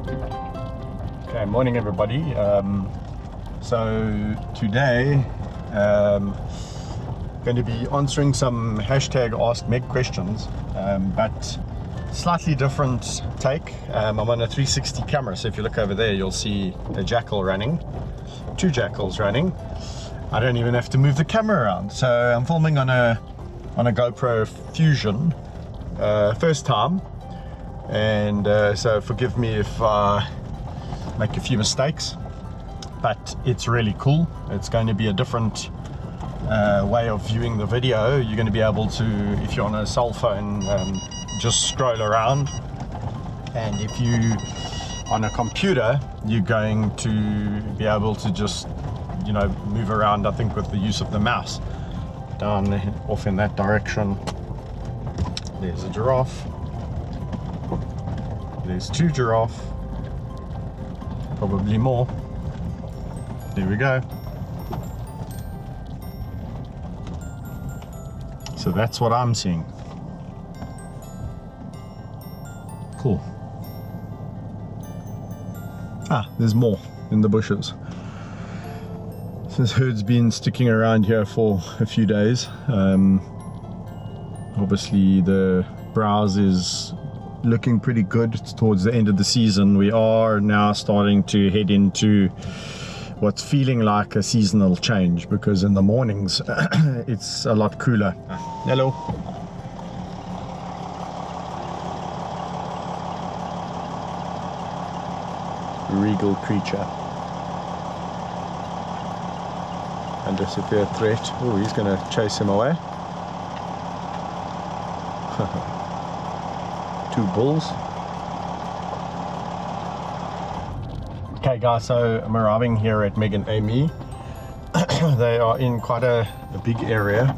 Okay, morning everybody. So today going to be answering some hashtag Ask Meg questions, but slightly different take. I'm on a 360 camera, so if you look over there you'll see a jackal running, two jackals running. I don't even have to move the camera around, so I'm filming on a GoPro Fusion, first time, and so forgive me if I make a few mistakes, but it's really cool. It's going to be a different way of viewing the video. You're going to be able to, if you're on a cell phone, just scroll around, and if you on a computer, you're going to be able to just, you know, move around, I think, with the use of the mouse. Down off in that direction, there's a giraffe, there's two giraffe, probably more. There we go. So that's what I'm seeing. Cool. Ah, there's more in the bushes. This herd's been sticking around here for a few days. Obviously the browse is looking pretty good. It's towards the end of the season. We are now starting to head into what's feeling like a seasonal change, because in the mornings it's a lot cooler. Hello. Regal creature. Under severe threat. Oh, he's going to chase him away. Two bulls. Okay guys, so I'm arriving here at Meg and Amy. They are in quite a big area,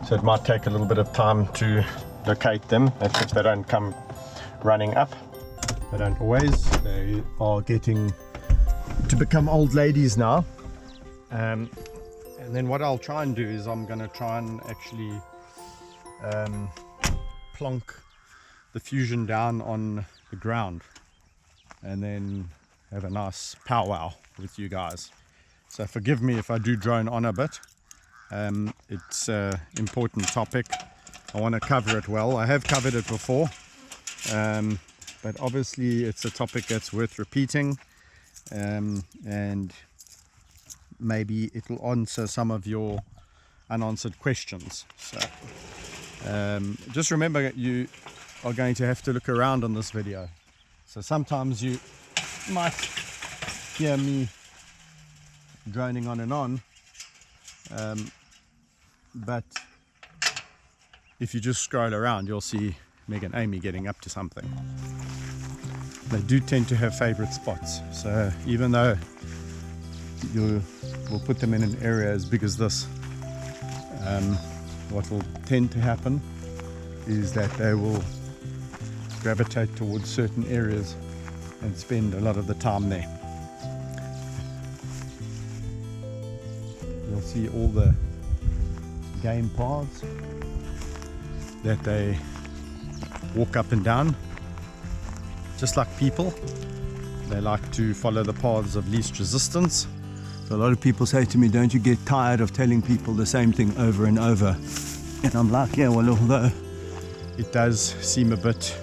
so it might take a little bit of time to locate them. That's if they don't come running up. They don't always. They are getting to become old ladies now. And then what I'll try and do is I'm going to try and actually plonk the Fusion down on the ground and then have a nice powwow with you guys. So forgive me if I do drone on a bit. It's an important topic. I want to cover it well. I have covered it before, but obviously it's a topic that's worth repeating, and maybe it'll answer some of your unanswered questions. So just remember, you are going to have to look around on this video. So sometimes you might hear me droning on and on, but if you just scroll around you'll see Meg and Amy getting up to something. They do tend to have favorite spots, so even though we'll put them in an area as big as this, what will tend to happen is that they will gravitate towards certain areas and spend a lot of the time there. You'll see all the game paths that they walk up and down. Just like people, they like to follow the paths of least resistance. So a lot of people say to me, don't you get tired of telling people the same thing over and over? And I'm like, yeah, well, although it does seem a bit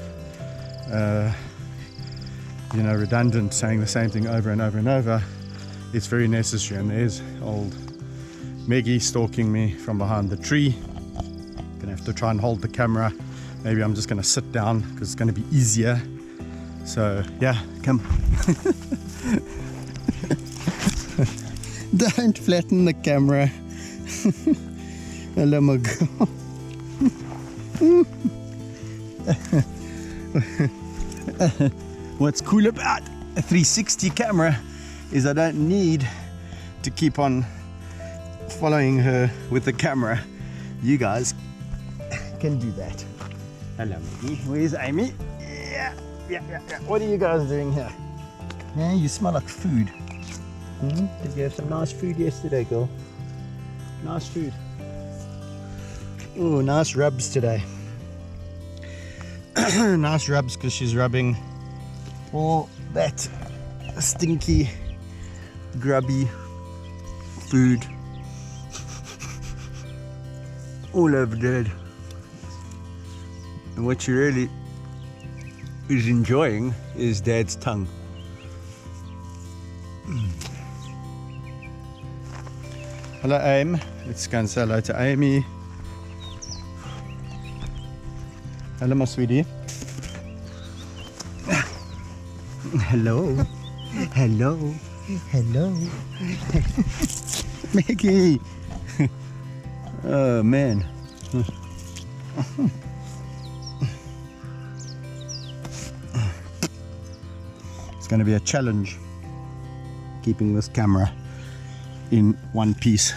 you know, redundant saying the same thing over and over and over, it's very necessary. And there's old Meggie stalking me from behind the tree. Gonna have to try and hold the camera. Maybe I'm just gonna sit down because it's gonna be easier. So yeah, come. Don't flatten the camera. Hello, my girl. What's cool about a 360 camera is I don't need to keep on following her with the camera. You guys can do that. Hello, Maggie. Where's Amy? Yeah. What are you guys doing here? Yeah, you smell like food. Did you have some nice food yesterday, girl? Nice food. Oh, nice rubs today. Nice rubs because she's rubbing all that stinky, grubby food all over Dad. And what she really is enjoying is Dad's tongue. Hello, Aim. Let's go and say hello to Amy. Hello, my sweetie. Hello. Hello. Hello. Mickey. Oh, man. It's going to be a challenge keeping this camera in one piece.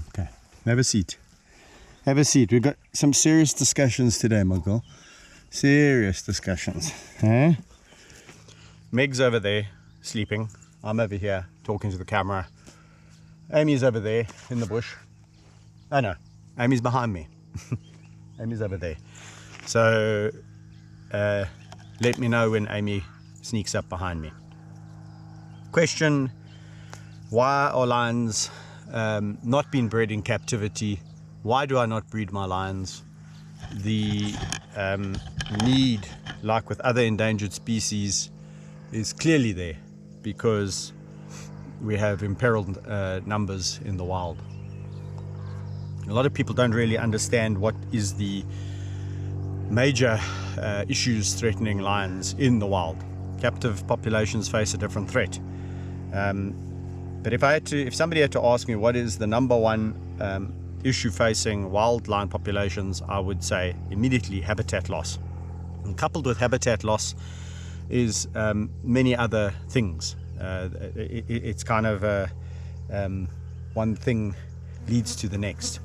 Okay, have a seat. Have a seat. We've got some serious discussions today, my girl. Serious discussions. Huh? Meg's over there sleeping. I'm over here talking to the camera. Amy's over there in the bush. Oh no, Amy's behind me. Amy's over there. So let me know when Amy sneaks up behind me. Question: why are lions not being bred in captivity? Why do I not breed my lions? The need, like with other endangered species, is clearly there because we have imperiled numbers in the wild. A lot of people don't really understand what is the major issues threatening lions in the wild. Captive populations face a different threat. But if somebody had to ask me what is the number one issue facing wild lion populations, I would say immediately habitat loss. And coupled with habitat loss is many other things. It's kind of one thing leads to the next.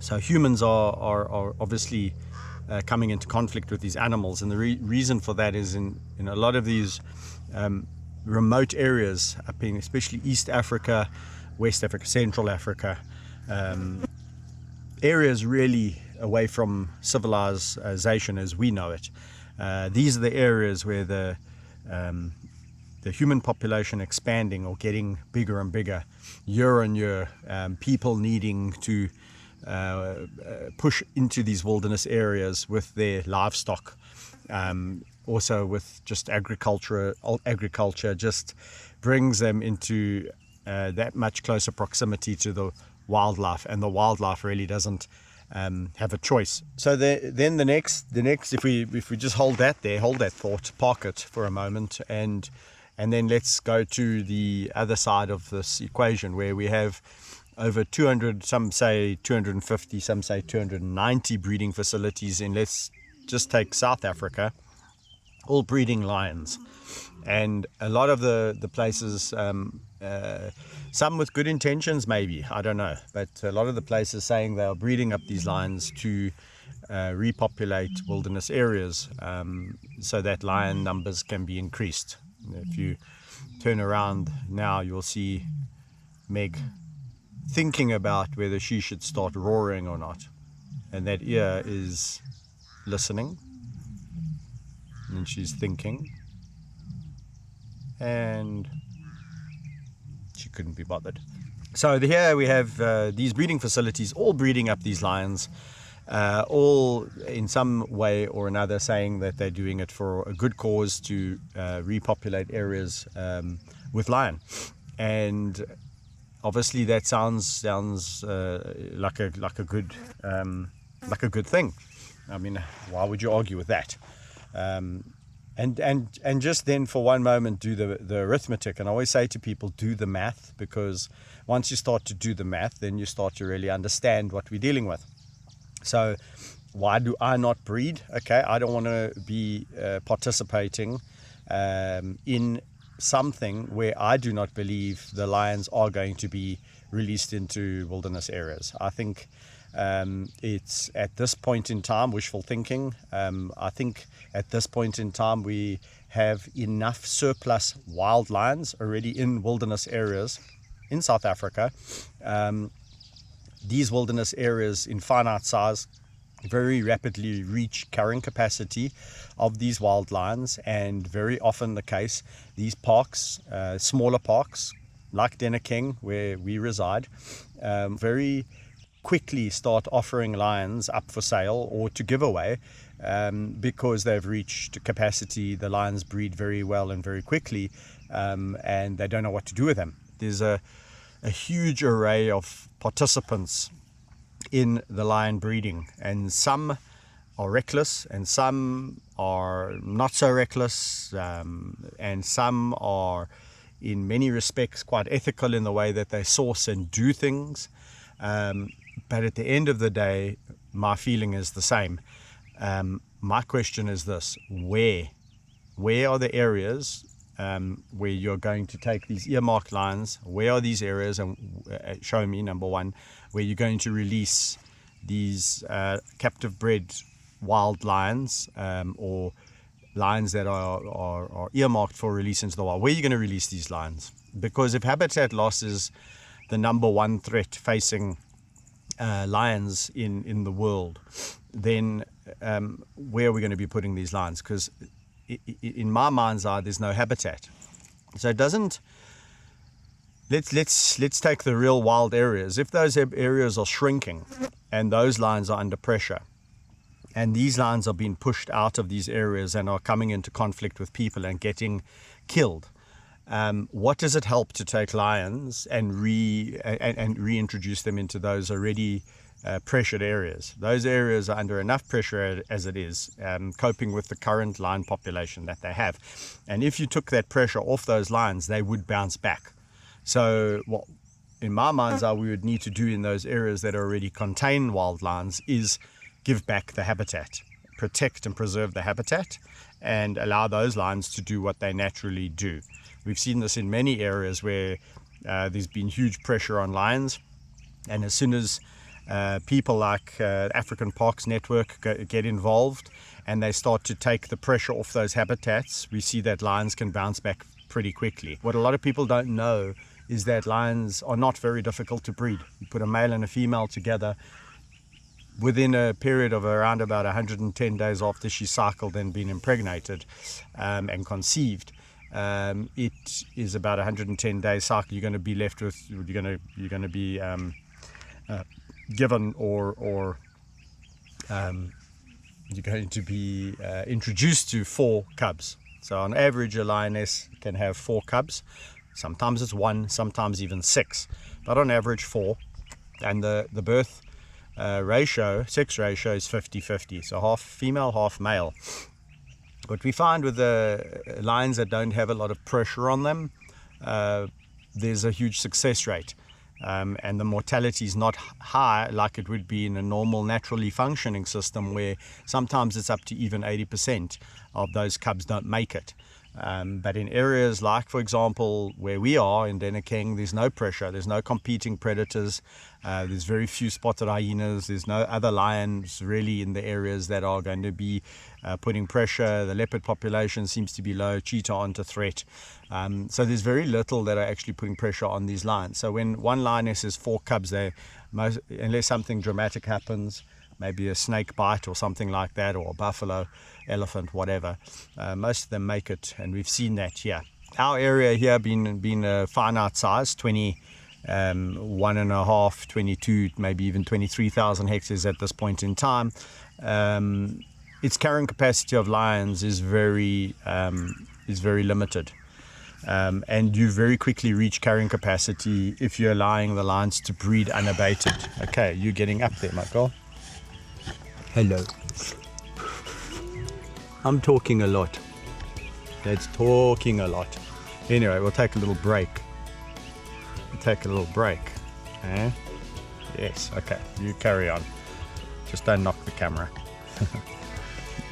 So humans are obviously coming into conflict with these animals, and the reason for that is in a lot of these remote areas, up in especially East Africa, West Africa, Central Africa, areas really away from civilization as we know it. These are the areas where the human population expanding or getting bigger and bigger year on year, people needing to push into these wilderness areas with their livestock, also with just agriculture just brings them into that much closer proximity to the wildlife, and the wildlife really doesn't have a choice. So then the next, if we just hold that thought, park it for a moment, and then let's go to the other side of this equation where we have over 200, some say 250, some say 290 breeding facilities in, let's just take South Africa, all breeding lions. And a lot of the places, some with good intentions maybe, I don't know, but a lot of the places saying they are breeding up these lions to repopulate wilderness areas, so that lion numbers can be increased. If you turn around now, you'll see Meg thinking about whether she should start roaring or not, and that ear is listening, and she's thinking, and she couldn't be bothered. So here we have these breeding facilities all breeding up these lions, all in some way or another saying that they're doing it for a good cause to repopulate areas with lion. And obviously that sounds like a good thing. I mean, why would you argue with that? And just then for one moment do the arithmetic. And I always say to people, do the math, because once you start to do the math, then you start to really understand what we're dealing with. So why do I not breed? Okay, I don't want to be participating in something where I do not believe the lions are going to be released into wilderness areas. I think it's at this point in time wishful thinking. I think at this point in time we have enough surplus wild lions already in wilderness areas in South Africa these wilderness areas in finite size very rapidly reach carrying capacity of these wild lions, and very often the case, these parks, smaller parks like Denekeng where we reside, very quickly start offering lions up for sale or to give away, because they've reached capacity. The lions breed very well and very quickly, and they don't know what to do with them. There's a huge array of participants in the lion breeding, and some are reckless and some are not so reckless, and some are in many respects quite ethical in the way that they source and do things, but at the end of the day my feeling is the same. My question is this: where are the areas where you're going to take these earmarked lions? Where are these areas? And show me, number one, where you're going to release these captive bred wild lions, or lions that are earmarked for release into the wild. Where are you going to release these lions? Because if habitat loss is the number one threat facing lions in the world, then where are we going to be putting these lions? Because in my mind's eye, there's no habitat. So it doesn't. Let's take the real wild areas. If those areas are shrinking and those lions are under pressure, and these lions are being pushed out of these areas and are coming into conflict with people and getting killed, what does it help to take lions and reintroduce them into those already pressured areas? Those areas are under enough pressure as it is, coping with the current lion population that they have. And if you took that pressure off those lions, they would bounce back. So what in my mind's eye we would need to do in those areas that already contain wild lions is give back the habitat, protect and preserve the habitat, and allow those lions to do what they naturally do. We've seen this in many areas where there's been huge pressure on lions, and as soon as people like African Parks Network get involved and they start to take the pressure off those habitats, we see that lions can bounce back pretty quickly. What a lot of people don't know is that lions are not very difficult to breed. You put a male and a female together, within a period of around about 110 days after she cycled and been impregnated and conceived, it is about 110 days cycle. You're going to be left with, you're going to be given or you're going to be introduced to 4 cubs. So on average a lioness can have 4 cubs. Sometimes it's 1, sometimes even 6, but on average 4. And the birth sex ratio is 50-50, so half female, half male. What we find with the lions that don't have a lot of pressure on them, there's a huge success rate, and the mortality is not high like it would be in a normal naturally functioning system, where sometimes it's up to even 80% of those cubs don't make it. But in areas like, for example, where we are in Denekeng, there's no pressure, there's no competing predators, there's very few spotted hyenas, there's no other lions really in the areas that are going to be putting pressure. The leopard population seems to be low, cheetah aren't a threat. So there's very little that are actually putting pressure on these lions. So when one lioness has 4 cubs, unless something dramatic happens, maybe a snake bite or something like that, or a buffalo, elephant, whatever, most of them make it, and we've seen that here. Our area here being a finite size, 21.5, 22, maybe even 23,000 hectares at this point in time. Its carrying capacity of lions is very limited, and you very quickly reach carrying capacity if you're allowing the lions to breed unabated. Okay, you're getting up there, Michael. Hello. I'm talking a lot. That's talking a lot. Anyway, we'll take a little break. Eh? Yes, okay. You carry on. Just don't knock the camera.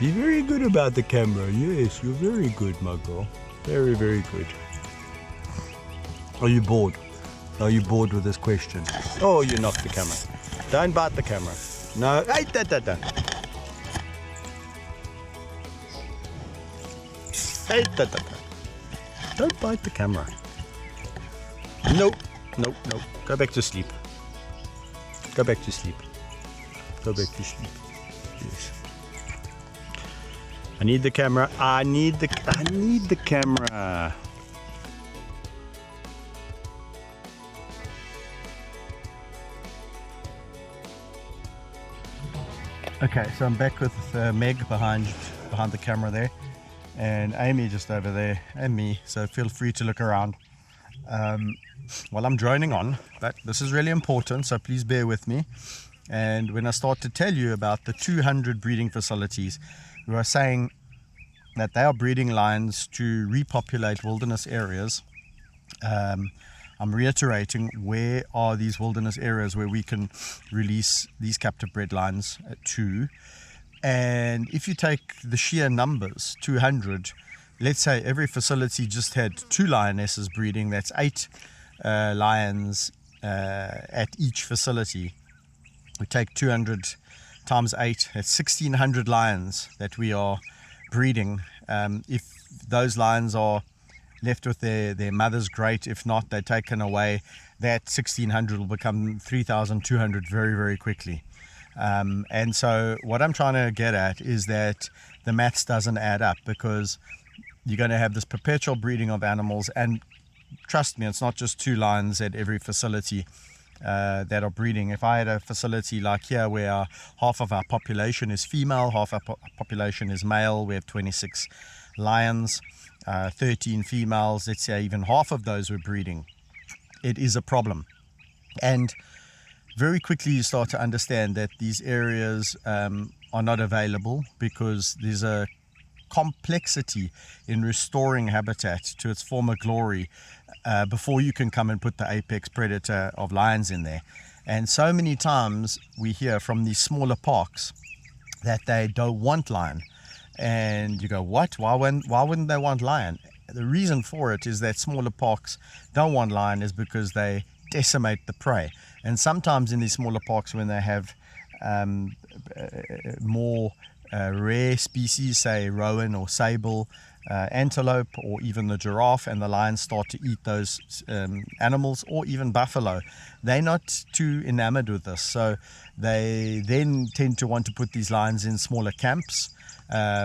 Be very good about the camera. Yes, you're very good, my girl. Very, very good. Are you bored? Are you bored with this question? Oh, you knocked the camera. Don't bite the camera. No, hey, da. Hey, da. Don't bite the camera. Nope. Go back to sleep. Go back to sleep. Go back to sleep. Yes. I need the camera. I need the camera. Okay, so I'm back with Meg behind the camera there, and Amy just over there, and me. So feel free to look around while I'm droning on. But this is really important, so please bear with me. And when I start to tell you about the 200 breeding facilities, we are saying that they are breeding lions to repopulate wilderness areas. I'm reiterating, where are these wilderness areas where we can release these captive bred lions to? And if you take the sheer numbers, 200, let's say every facility just had 2 lionesses breeding, that's 8 lions at each facility. We take 200 times 8, that's 1,600 lions that we are breeding. If those lions are left with their mothers, great. If not, they're taken away. That 1,600 will become 3,200 very, very quickly. And so what I'm trying to get at is that the maths doesn't add up, because you're going to have this perpetual breeding of animals. And trust me, it's not just 2 lions at every facility that are breeding. If I had a facility like here where half of our population is female, half our population is male, we have 26 lions, 13 females, let's say even half of those were breeding, it is a problem. And very quickly you start to understand that these areas are not available, because there's a complexity in restoring habitat to its former glory before you can come and put the apex predator of lions in there. And so many times we hear from these smaller parks that they don't want lion. And you go, what? Why wouldn't they want lion? The reason for it is that smaller parks don't want lion is because they decimate the prey. And sometimes in these smaller parks, when they have more rare species, say rowan or sable, antelope, or even the giraffe, and the lions start to eat those animals, or even buffalo, they're not too enamored with this. So they then tend to want to put these lions in smaller camps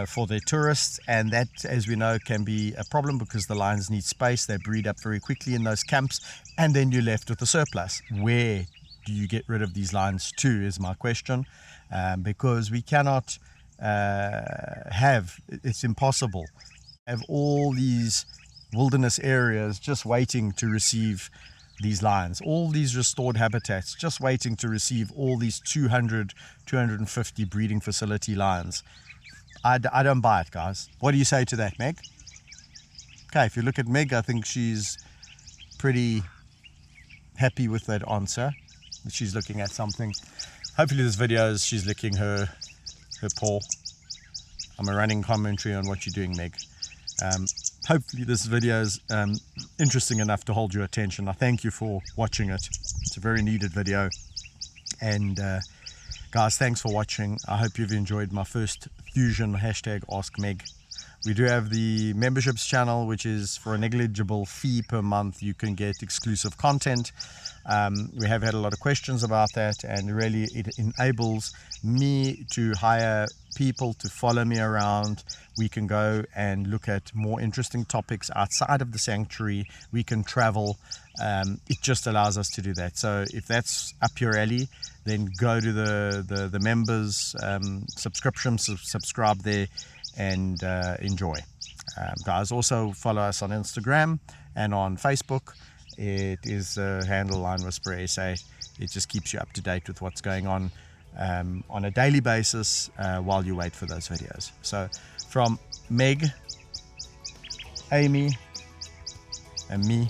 for their tourists, and that, as we know, can be a problem because the lions need space. They breed up very quickly in those camps, and then you're left with a surplus. Where do you get rid of these lions to, is my question, because we cannot it's impossible, have all these wilderness areas just waiting to receive these lions, all these restored habitats just waiting to receive all these 200, 250 breeding facility lions. I don't buy it, guys. What do you say to that, Meg? Okay, if you look at Meg, I think she's pretty happy with that answer. She's looking at something. Hopefully this video is she's licking her paw. I'm a running commentary on what you're doing, Meg. Hopefully this video is interesting enough to hold your attention. I thank you for watching it. It's a very needed video. And guys, thanks for watching. I hope you've enjoyed my first Fusion #AskMeg. We do have the memberships channel, which is for a negligible fee per month. You can get exclusive content. We have had a lot of questions about that, and really it enables me to hire people to follow me around. We can go and look at more interesting topics outside of the sanctuary. We can travel. It just allows us to do that. So if that's up your alley, then go to the members subscription, subscribe there, and enjoy. Guys, also follow us on Instagram and on Facebook. It is handle LionWhispererSA. It just keeps you up to date with what's going on a daily basis while you wait for those videos. So from Meg, Amy, and me,